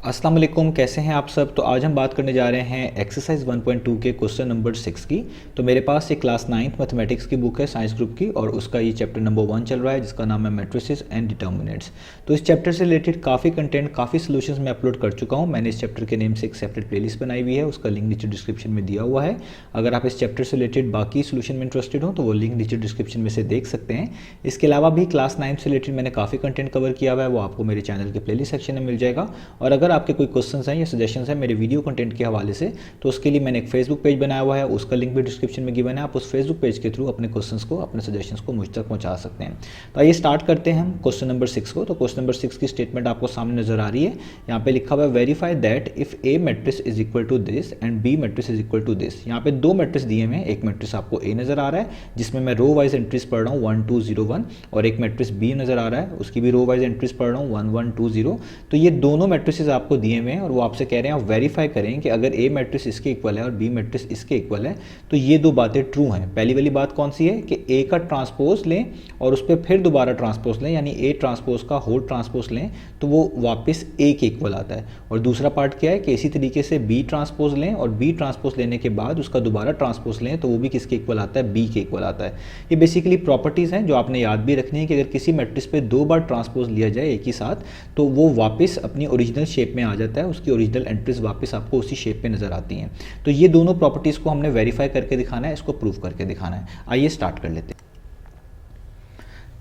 अस्सलाम वालेकुम, कैसे हैं आप सब। तो आज हम बात करने जा रहे हैं एक्सरसाइज 1.2 के क्वेश्चन नंबर 6 की। तो मेरे पास एक क्लास 9th मैथमेटिक्स की बुक है साइंस ग्रुप की, और उसका ये चैप्टर नंबर 1 चल रहा है जिसका नाम है मैट्रिसेस एंड डिटर्मिनेंट्स। तो इस चैप्टर से रिलेटेड काफ़ी कंटेंट, काफ़ी सोल्यूशंस मैं अपलोड कर चुका हूँ। मैंने इस चैप्टर के नेम से एक सेपरेट प्लेलिस्ट बनाई हुई है, उसका लिंक नीचे डिस्क्रिप्शन में दिया हुआ है। अगर आप इस चैप्टर से रिलेटेड बाकी सोल्यूशन में इंटरेस्टेड हो तो वो लिंक नीचे डिस्क्रिप्शन में से देख सकते हैं। इसके अलावा भी क्लास 9 से रिलेटेड मैंने काफ़ी कंटेंट कवर किया हुआ है, वो आपको मेरे चैनल के प्लेलिस्ट सेक्शन में मिल जाएगा। और अगर आपके कोई क्वेश्चन या सजेशंस है मेरे वीडियो कंटेंट के हवाले से, तो उसके लिए मैंने एक फेसबुक पेज बनाया हुआ है, उसका लिंक भी डिस्क्रिप्शन में गिवन है। आप उस फेसबुक पेज के थ्रू अपने क्वेश्चंस को, अपने सजेशंस को मुझ तक पहुंचा सकते हैं। तो आइए स्टार्ट करते हैं हम क्वेश्चन नंबर 6 को। तो क्वेश्चन नंबर 6 की स्टेटमेंट आपको सामने नजर आ रही है। यहाँ पे लिखा हुआ है verify that if A matrix is equal to this and B matrix is equal to this. यहाँ पे दो मैट्रिक्स दिए हुए हैं। एक मैट्रिक्स आपको ए नजर आ रहा है जिसमें मैं रो वाइज एंट्रीज पढ़ रहा हूँ 1 2 0 1, और एक मैट्रिक्स बी नजर आ रहा है, उसकी भी रो वाइज एंट्रीज पढ़ रहा हूँ 1 1 2 0। तो ये दोनों मैट्रिक्स आपको दिए हुए हैं और वो आपसे कह रहे हैं आप वेरीफाई करें कि अगर ए मैट्रिक्स इसके इक्वल है और बी मैट्रिक्स इसके इक्वल है तो ये दो बातें ट्रू हैं। पहली वाली बात कौन सी है कि ए का ट्रांसपोज लें और उस पर फिर दोबारा ट्रांसपोज लें, यानी ए ट्रांसपोज का होल ट्रांसपोज लें तो वो वापस ए के इक्वल आता है। और दूसरा पार्ट क्या है कि इसी तरीके से बी ट्रांसपोज लें और बी ट्रांसपोज लेने के बाद उसका दोबारा ट्रांसपोज लें तो वो भी किसके इक्वल आता है, बी के इक्वल आता है। ये बेसिकली प्रॉपर्टीज़ हैं जो आपने याद भी रखनी है कि अगर किसी मैट्रिक्स पे दो बार ट्रांसपोज लिया जाए एक ही साथ तो वो वापस अपनी ओरिजिनल शेप में आ जाता है, उसकी ओरिजिनल एंट्रीज वापस आपको उसी शेप पे नजर आती हैं। तो ये दोनों प्रॉपर्टीज को हमने वेरीफाई करके दिखाना है, इसको प्रूव करके दिखाना है। आइए स्टार्ट कर लेते हैं।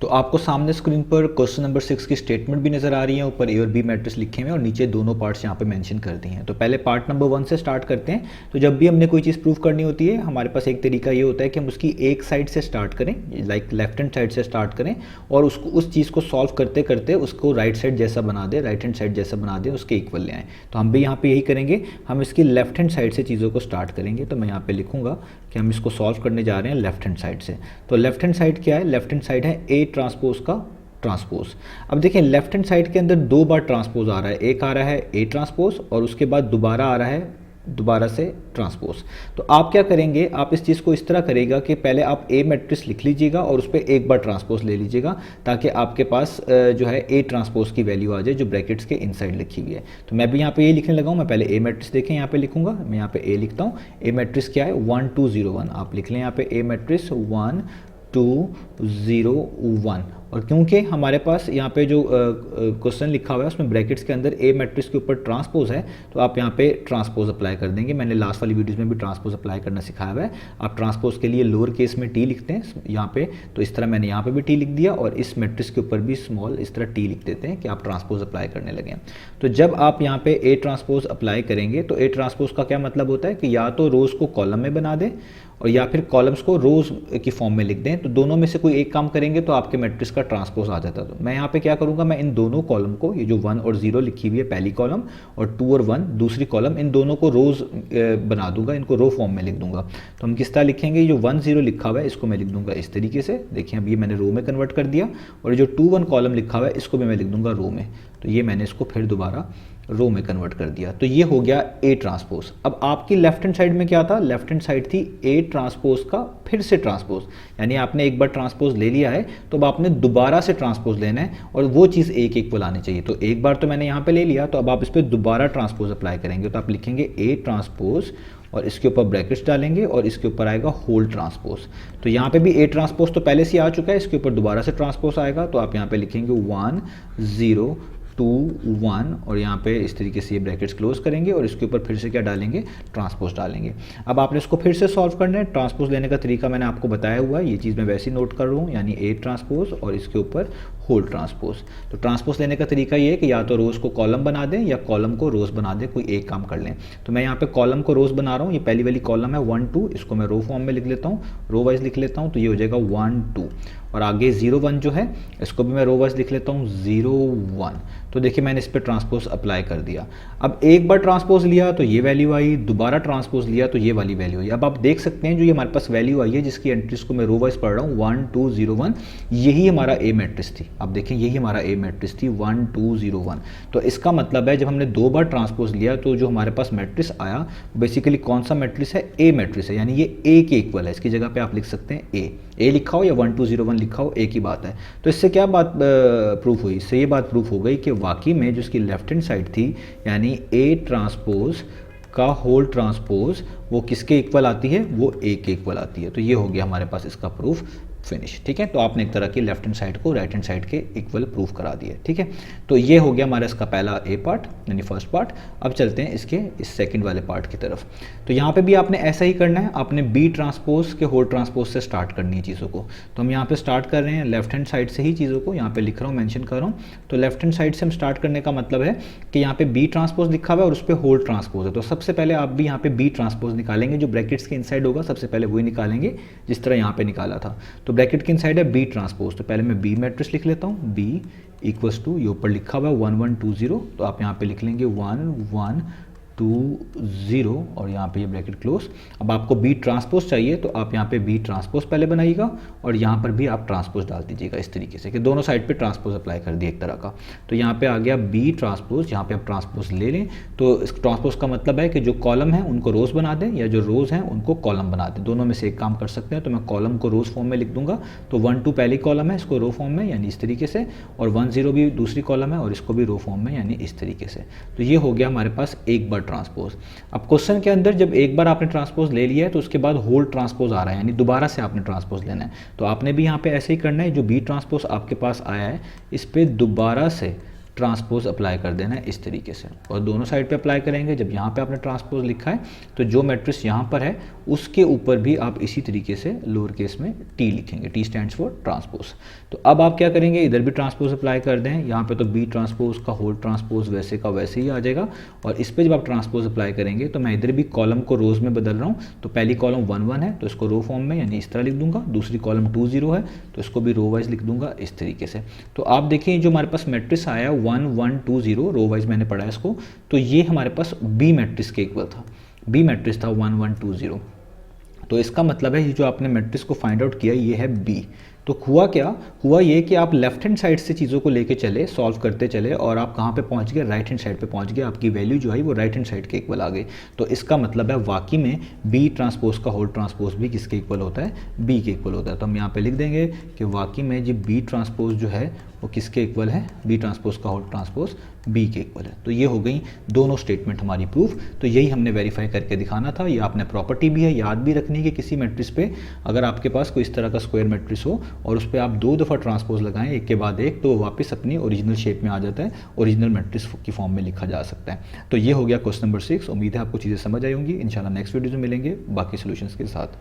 तो आपको सामने स्क्रीन पर क्वेश्चन नंबर 6 की स्टेटमेंट भी नजर आ रही है। ऊपर ए और बी मैट्रिक्स लिखे हुए हैं और नीचे दोनों पार्ट्स यहाँ पे मेंशन कर दिए हैं। तो पहले पार्ट नंबर 1 से स्टार्ट करते हैं। तो जब भी हमने कोई चीज़ प्रूव करनी होती है हमारे पास एक तरीका ये होता है कि हम उसकी एक साइड से स्टार्ट करें, लाइक लेफ्ट हैंड साइड से स्टार्ट करें और उसको उस चीज़ को सॉल्व करते करते उसको राइट साइड जैसा बना दें, राइट हैंड साइड जैसा बना दें, उसके इक्वल ले आएँ। तो हम भी यहाँ पे यही करेंगे, हम इसकी लेफ्ट हैंड साइड से चीज़ों को स्टार्ट करेंगे। तो मैं यहाँ पे लिखूंगा कि हम इसको सॉल्व करने जा रहे हैं लेफ्ट हैंड साइड से। तो लेफ्ट हैंड साइड क्या है, लेफ्ट हैंड साइड है ए ट्रांसपोज का ट्रांसपोज। अब देखिए लेफ्ट हैंड साइड के अंदर दो बार ट्रांसपोज आ रहा है, एक आ रहा है ए ट्रांसपोज और उसके बाद दोबारा आ रहा है दोबारा से ट्रांसपोज। तो आप क्या करेंगे, आप इस चीज़ को इस तरह करेगा कि पहले आप ए मैट्रिक्स लिख लीजिएगा और उस पर एक बार ट्रांसपोज ले लीजिएगा ताकि आपके पास जो है ए ट्रांसपोज की वैल्यू आ जाए जो ब्रैकेट्स के इनसाइड लिखी हुई है। तो मैं भी यहाँ पे ये लिखने लगा हूँ। मैं पहले ए मैट्रिक्स देखें यहाँ पे लिखूंगा, मैं यहाँ पे ए लिखता हूँ। ए मैट्रिक्स क्या है 1 2 0 1, आप लिख लें यहाँ पे ए मैट्रिक्स 1 2 0 1। और क्योंकि हमारे पास यहाँ पे जो क्वेश्चन लिखा हुआ है उसमें ब्रैकेट्स के अंदर ए मैट्रिक्स के ऊपर ट्रांसपोज है तो आप यहाँ पे ट्रांसपोज अप्लाई कर देंगे। मैंने लास्ट वाली वीडियोस में भी ट्रांसपोज अप्लाई करना सिखाया हुआ है। आप ट्रांसपोज के लिए लोअर केस में टी लिखते हैं यहाँ पे, तो इस तरह मैंने यहाँ पे भी टी लिख दिया और इस मैट्रिक्स के ऊपर भी स्मॉल इस तरह टी लिख देते हैं कि आप ट्रांसपोज अप्लाई करने लगे। तो जब आप यहाँ पे ए ट्रांसपोज अप्लाई करेंगे तो ए ट्रांसपोज का क्या मतलब होता है कि या तो रोज को कॉलम में बना दें और या फिर कॉलम्स को रोज की फॉर्म में लिख दें। तो दोनों में से कोई एक काम करेंगे तो आपके मैट्रिक्स का ट्रांसपोज आ जाता है। तो मैं यहाँ पे क्या करूँगा, मैं इन दोनों कॉलम को, ये जो 1 और 0 लिखी हुई है पहली कॉलम और 2 और 1 दूसरी कॉलम, इन दोनों को रोज बना दूंगा, इनको रो फॉर्म में लिख दूंगा। तो हम किस तरह लिखेंगे, जो 1 0 लिखा हुआ है इसको मैं लिख दूंगा इस तरीके से। देखिए अब ये मैंने रो में कन्वर्ट कर दिया और जो 2 1 कॉलम लिखा हुआ है इसको भी मैं लिख दूंगा रो में। तो ये मैंने इसको फिर दोबारा रो में कन्वर्ट कर दिया। तो ये हो गया ए ट्रांसपोज। अब आपकी लेफ्ट हैंड साइड में क्या था, लेफ्ट हैंड साइड थी ए ट्रांसपोज का फिर से ट्रांसपोज, यानी आपने एक बार ट्रांसपोज ले लिया है तो अब आपने दोबारा से ट्रांसपोज लेना है और वो चीज़ ए के इक्वल आनी चाहिए। तो एक बार तो मैंने यहाँ पे ले लिया, तो अब आप इस पर दोबारा ट्रांसपोज अप्लाई करेंगे। तो आप लिखेंगे ए ट्रांसपोज और इसके ऊपर ब्रैकेट्स डालेंगे और इसके ऊपर आएगा होल ट्रांसपोज। तो यहाँ पे भी ए ट्रांसपोज तो पहले से आ चुका है, इसके ऊपर दोबारा से ट्रांसपोज आएगा। तो आप यहाँ पे लिखेंगे 1 0 2 1 और यहाँ पे इस तरीके से ये ब्रैकेट्स क्लोज करेंगे और इसके ऊपर फिर से क्या डालेंगे, ट्रांसपोज डालेंगे। अब आपने इसको फिर से सॉल्व करना है। ट्रांसपोज लेने का तरीका मैंने आपको बताया हुआ है, ये चीज़ मैं वैसे ही नोट कर रहा हूँ, यानी ए ट्रांसपोज और इसके ऊपर होल ट्रांसपोज। तो ट्रांसपोज लेने का तरीका ये है कि या तो रोज को कॉलम बना दें या कॉलम को रोज बना दें, कोई एक काम कर लें। तो मैं यहाँ पे कॉलम को रोज बना रहा हूँ। ये पहली वाली कॉलम है 1 2, इसको मैं रो फॉर्म में लिख लेता हूँ, रो वाइज लिख लेता हूँ। तो ये हो जाएगा 1 2 और आगे 0 1 जो है इसको भी मैं रो वाइज लिख लेता हूँ 0 1। तो देखिए मैंने इस पर ट्रांसपोज अप्लाई कर दिया। अब एक बार ट्रांसपोज लिया तो ये वैल्यू आई, दोबारा ट्रांसपोज लिया तो ये वाली वैल्यू आई। अब आप देख सकते हैं जो ये हमारे पास वैल्यू आई है जिसकी एंट्रीज को मैं रो वाइज पढ़ रहा हूँ 1 2 0 1, यही हमारा ए मैट्रिक्स थी। अब देखें यही हमारा ए मैट्रिक्स थी 1 2 0 1। तो इसका मतलब है जब हमने दो बार ट्रांसपोज लिया तो जो हमारे पास मैट्रिक्स आया बेसिकली कौन सा मैट्रिक्स है, ए मैट्रिक्स है, यानी ये ए के इक्वल है। इसकी जगह पे आप लिख सकते हैं ए लिखा हो या 1 2 0 1 लिखा हो, एक ही बात है। तो इससे क्या बात प्रूफ हुई, इससे ये बात प्रूफ हो गई कि वाकई में जो इसकी लेफ्ट हैंड साइड थी यानी ए ट्रांसपोज का होल ट्रांसपोज वो किसके इक्वल आती है, वो ए के इक्वल आती है। तो ये हो गया हमारे पास इसका प्रूफ फिनिश। ठीक है, तो आपने एक तरह की लेफ्ट हैंड साइड को राइट हैंड साइड के इक्वल प्रूफ करा दिया। ठीक है, तो ये हो गया हमारा इसका पहला ए पार्ट यानी फर्स्ट पार्ट। अब चलते हैं इसके इस सेकंड वाले पार्ट की तरफ। तो यहाँ पे भी आपने ऐसा ही करना है, आपने बी ट्रांसपोज के होल ट्रांसपोज से स्टार्ट करनी है चीज़ों को। तो हम यहाँ पे स्टार्ट कर रहे हैं लेफ्ट हैंड साइड से ही चीज़ों को, यहाँ पे लिख रहा हूँ, मेंशन कर रहा हूँ। तो लेफ्ट हैंड साइड से हम स्टार्ट करने का मतलब है कि यहाँ पे बी ट्रांसपोज लिखा हुआ है और उस पर होल ट्रांसपोज है। तो सबसे पहले आप भी यहाँ पे बी ट्रांसपोज निकालेंगे, जो ब्रैकेट्स के इनसाइड होगा सबसे पहले वही निकालेंगे जिस तरह यहाँ पे निकाला था। तो ब्रैकेट के इनसाइड है बी ट्रांसपोज, तो पहले मैं बी मैट्रिक्स लिख लेता हूँ। बी इक्वल्स टू, ये ऊपर लिखा हुआ है 1 1 2 0, तो आप यहाँ पे लिख लेंगे 1 1 2 0 और यहाँ पे ये ब्रैकेट क्लोज। अब आपको बी ट्रांसपोज चाहिए तो आप यहाँ पे बी ट्रांसपोज पहले बनाइएगा और यहाँ पर भी आप ट्रांसपोज डाल दीजिएगा इस तरीके से कि दोनों साइड पे ट्रांसपोज अप्लाई कर दिए एक तरह का। तो यहाँ पे आ गया बी ट्रांसपोज, यहाँ पे आप ट्रांसपोज ले लें। तो इस ट्रांसपोज का मतलब है कि जो कॉलम है उनको रोज बना दें या जो रोज हैं उनको कॉलम बना दें, दोनों में से एक काम कर सकते हैं। तो मैं कॉलम को रोज फॉर्म में लिख दूंगा, तो 1 2 पहली कॉलम है इसको रो फॉर्म में यानी इस तरीके से, और 1 0 भी दूसरी कॉलम है और इसको भी रो फॉर्म में यानी इस तरीके से। तो ये हो गया हमारे पास एक बार ट्रांसपोज। अब क्वेश्चन के अंदर जब एक बार आपने ट्रांसपोज ले लिया है तो उसके बाद होल ट्रांसपोज आ रहा है यानी दोबारा से आपने ट्रांसपोज लेना है। तो आपने भी यहाँ पे ऐसे ही करना है, जो बी ट्रांसपोज आपके पास आया है इस पर दोबारा से ट्रांसपोज अप्लाई कर देना है इस तरीके से, और दोनों साइड पे अप्लाई करेंगे। जब यहाँ पे आपने ट्रांसपोज लिखा है तो जो मैट्रिक्स यहाँ पर है उसके ऊपर भी आप इसी तरीके से लोअर केस में टी लिखेंगे, टी स्टैंड्स फॉर ट्रांसपोज। तो अब आप क्या करेंगे, इधर भी ट्रांसपोज अप्लाई कर दें, यहाँ पे तो बी ट्रांसपोज का होल ट्रांसपोज वैसे का वैसे ही आ जाएगा। और इस पर जब आप ट्रांसपोज अप्लाई करेंगे तो मैं इधर भी कॉलम को रोज में बदल रहा हूँ। तो पहली कॉलम 1 1 है तो इसको रो फॉर्म में यानी इस तरह लिख दूंगा, दूसरी कॉलम 2 0 है तो इसको भी रो वाइज लिख दूंगा इस तरीके से। तो आप देखिए जो हमारे पास मैट्रिक्स आया 1 1 2 0 रो वाइज मैंने पढ़ा है इसको, तो ये हमारे पास बी मैट्रिक्स के इक्वल था, बी मैट्रिक्स था 1 1 2 0। तो इसका मतलब है ये जो आपने मैट्रिक्स को फाइंड आउट किया ये है बी। तो हुआ क्या, हुआ ये कि आप लेफ्ट हैंड साइड से चीज़ों को लेके चले, सॉल्व करते चले और आप कहाँ पे पहुँच गए, राइट हैंड साइड पे पहुँच गए, आपकी वैल्यू जो है वो राइट हैंड साइड के इक्वल आ गई। तो इसका मतलब है वाकई में बी ट्रांसपोज का होल ट्रांसपोज भी किसके इक्वल होता है, बी के इक्वल होता है। तो हम यहाँ पे लिख देंगे कि वाकई में जी बी ट्रांसपोज जो है वो किसके इक्वल है, बी ट्रांसपोज का होल ट्रांसपोज बी के इक्वल है। तो ये हो गई दोनों स्टेटमेंट हमारी प्रूफ। तो यही हमने वेरीफाई करके दिखाना था। ये आपने प्रॉपर्टी भी है याद भी रखनी है कि किसी मैट्रिक्स पे अगर आपके पास कोई इस तरह का स्क्वायर मैट्रिक्स हो और उस पर आप 2 दफ़ा ट्रांसपोज लगाएं एक के बाद एक, तो वापस अपनी ओरिजिनल शेप में आ जाता है, ओरिजिनल मैट्रिक्स की फॉर्म में लिखा जा सकता है। तो ये हो गया क्वेश्चन नंबर 6। उम्मीद है आपको चीज़ें समझ आई होंगी। इंशाल्लाह नेक्स्ट वीडियो में मिलेंगे बाकी सोल्यूशंस के साथ।